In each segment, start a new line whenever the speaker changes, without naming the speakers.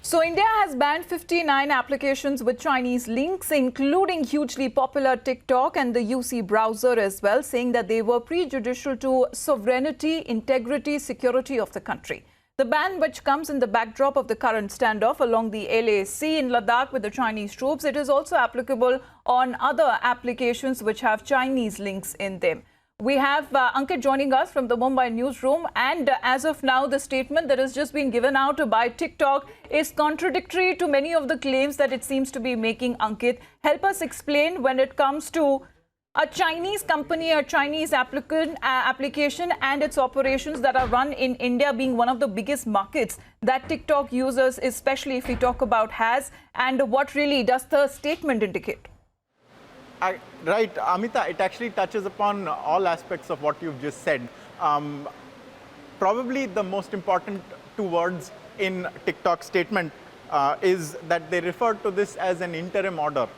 So India has banned 59 applications with Chinese links, including hugely popular TikTok and the UC browser as well, saying that they were prejudicial to sovereignty, integrity, security of the country. The ban, which comes in the backdrop of the current standoff along the LAC in Ladakh with the Chinese troops, it is also applicable on other applications which have Chinese links in them. We have Ankit joining us from the Mumbai newsroom, and as of now, the statement that has just been given out by TikTok is contradictory to many of the claims that it seems to be making. Ankit, help us explain when it comes to a Chinese company, a Chinese application and its operations that are run in India being one of the biggest markets that TikTok users, especially if we talk about, has, and what really does the statement indicate?
Right, Amita, it actually touches upon all aspects of what you've just said. Probably the most important two words in TikTok's statement is that they refer to this as an interim order,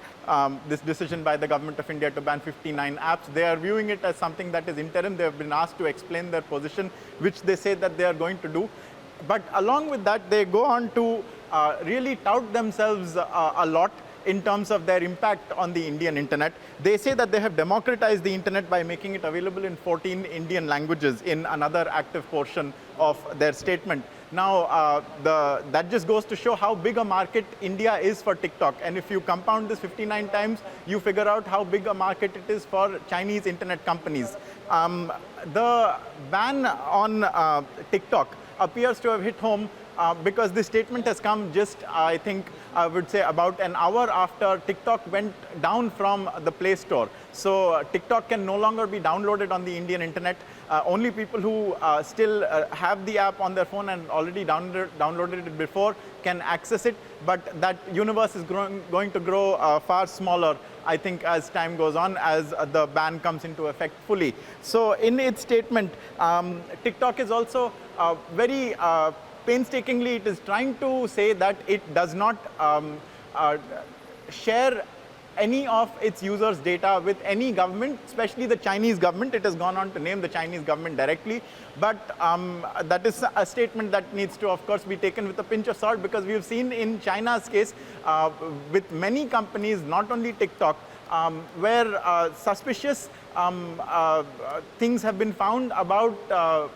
this decision by the government of India to ban 59 apps. They are viewing it as something that is interim. They have been asked to explain their position, which they say that they are going to do. But along with that, they go on to really tout themselves a lot in terms of their impact on the Indian internet. They say that they have democratized the internet by making it available in 14 Indian languages in another active portion of their statement. Now, that just goes to show how big a market India is for TikTok. And if you compound this 59 times, you figure out how big a market it is for Chinese internet companies. The ban on TikTok appears to have hit home because this statement has come just, I think, I would say about an hour after TikTok went down from the Play Store. So TikTok can no longer be downloaded on the Indian internet. Only people who still have the app on their phone and already downloaded it before can access it. But that universe is going to grow far smaller, I think, as time goes on, as the ban comes into effect fully. So in its statement, TikTok is also very painstakingly, it is trying to say that it does not share any of its users' data with any government, especially the Chinese government. It has gone on to name the Chinese government directly. But that is a statement that needs to, of course, be taken with a pinch of salt, because we have seen in China's case with many companies, not only TikTok, where suspicious things have been found about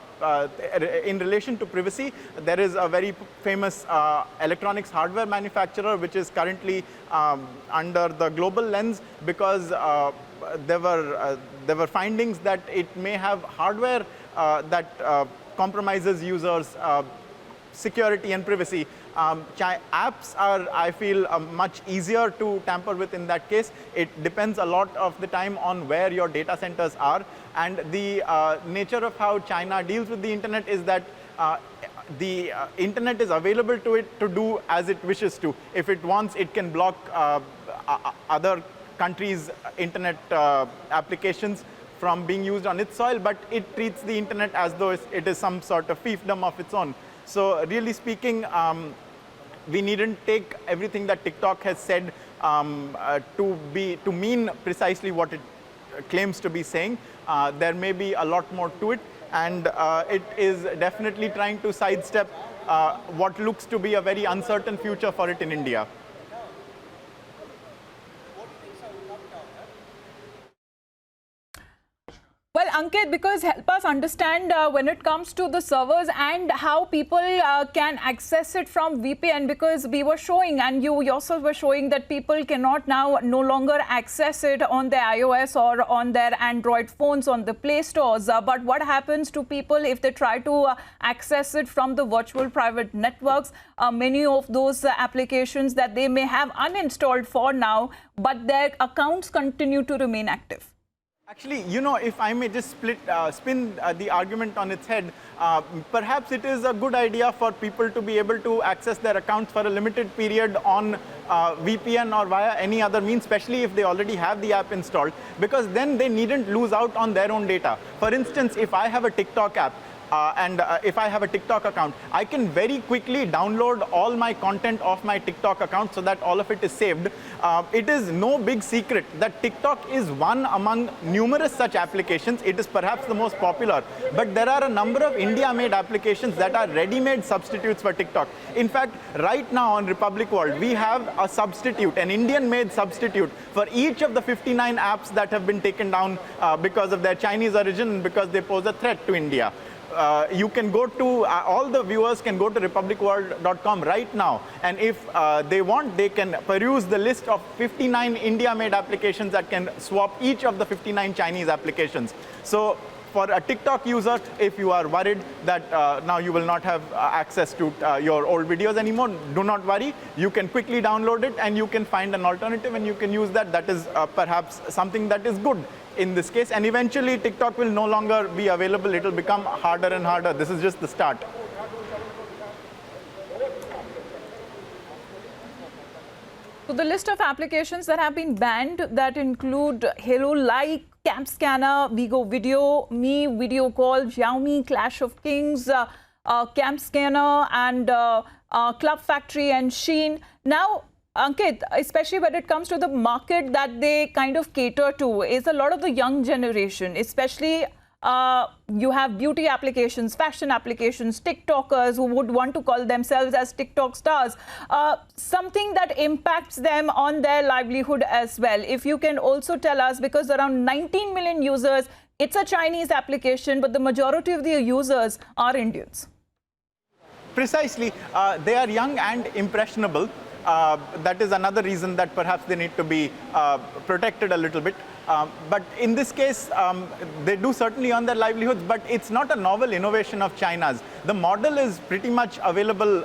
in relation to privacy. There is a very famous electronics hardware manufacturer which is currently under the global lens because there were findings that it may have hardware that compromises users' security and privacy. Apps are, I feel, much easier to tamper with in that case. It depends a lot of the time on where your data centers are. And the nature of how China deals with the internet is that the internet is available to it to do as it wishes to. If it wants, it can block other countries' internet applications from being used on its soil, but it treats the internet as though it is some sort of fiefdom of its own. So really speaking, we needn't take everything that TikTok has said to mean precisely what it claims to be saying. There may be a lot more to it, and it is definitely trying to sidestep what looks to be a very uncertain future for it in India.
Well, Ankit, because help us understand when it comes to the servers and how people can access it from VPN, because we were showing, and you yourself were showing, that people cannot now no longer access it on their iOS or on their Android phones on the Play Stores. But what happens to people if they try to access it from the virtual private networks? Many of those applications that they may have uninstalled for now, but their accounts continue to remain active.
Actually, you know, if I may just spin the argument on its head, perhaps it is a good idea for people to be able to access their accounts for a limited period on VPN or via any other means, especially if they already have the app installed, because then they needn't lose out on their own data. For instance, if I have a TikTok app, if I have a TikTok account, I can very quickly download all my content off my TikTok account so that all of it is saved. It is no big secret that TikTok is one among numerous such applications. It is perhaps the most popular, but there are a number of India-made applications that are ready-made substitutes for TikTok. In fact, right now on Republic World, we have a substitute, an Indian-made substitute for each of the 59 apps that have been taken down because of their Chinese origin and because they pose a threat to India. You can go to, all the viewers can go to republicworld.com right now, and if they want, they can peruse the list of 59 India-made applications that can swap each of the 59 Chinese applications. So for a TikTok user, if you are worried that now you will not have access to your old videos anymore, do not worry. You can quickly download it and you can find an alternative and you can use that. That is perhaps something that is good in this case. And eventually TikTok will no longer be available. It will become harder and harder. This is just the start.
So the list of applications that have been banned that include Hello Like, Camp Scanner, Vigo Video, Me Video Call, Xiaomi, Clash of Kings, Camp Scanner, and Club Factory and Sheen. Now, Ankit, especially when it comes to the market that they kind of cater to, is a lot of the young generation, especially you have beauty applications, fashion applications, TikTokers who would want to call themselves as TikTok stars, something that impacts them on their livelihood as well. If you can also tell us, because around 19 million users, it's a Chinese application, but the majority of the users are Indians.
Precisely, they are young and impressionable. That is another reason that perhaps they need to be protected a little bit. But in this case, they do certainly earn their livelihoods, but it's not a novel innovation of China's. The model is pretty much available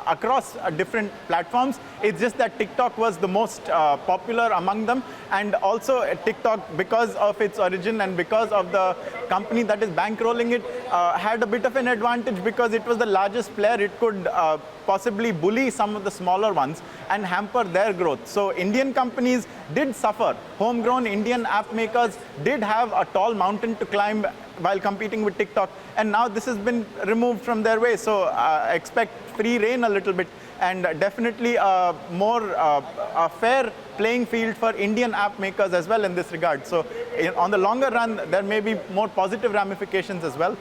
across different platforms. It's just that TikTok was the most popular among them. And also TikTok, because of its origin and because of the company that is bankrolling it, had a bit of an advantage because it was the largest player. It could possibly bully some of the smaller ones and hamper their growth. So Indian companies did suffer. Homegrown Indian app makers did have a tall mountain to climb while competing with TikTok, and now this has been removed from their way. So expect free reign a little bit, and definitely a fair playing field for Indian app makers as well in this regard. So on the longer run, there may be more positive ramifications as well.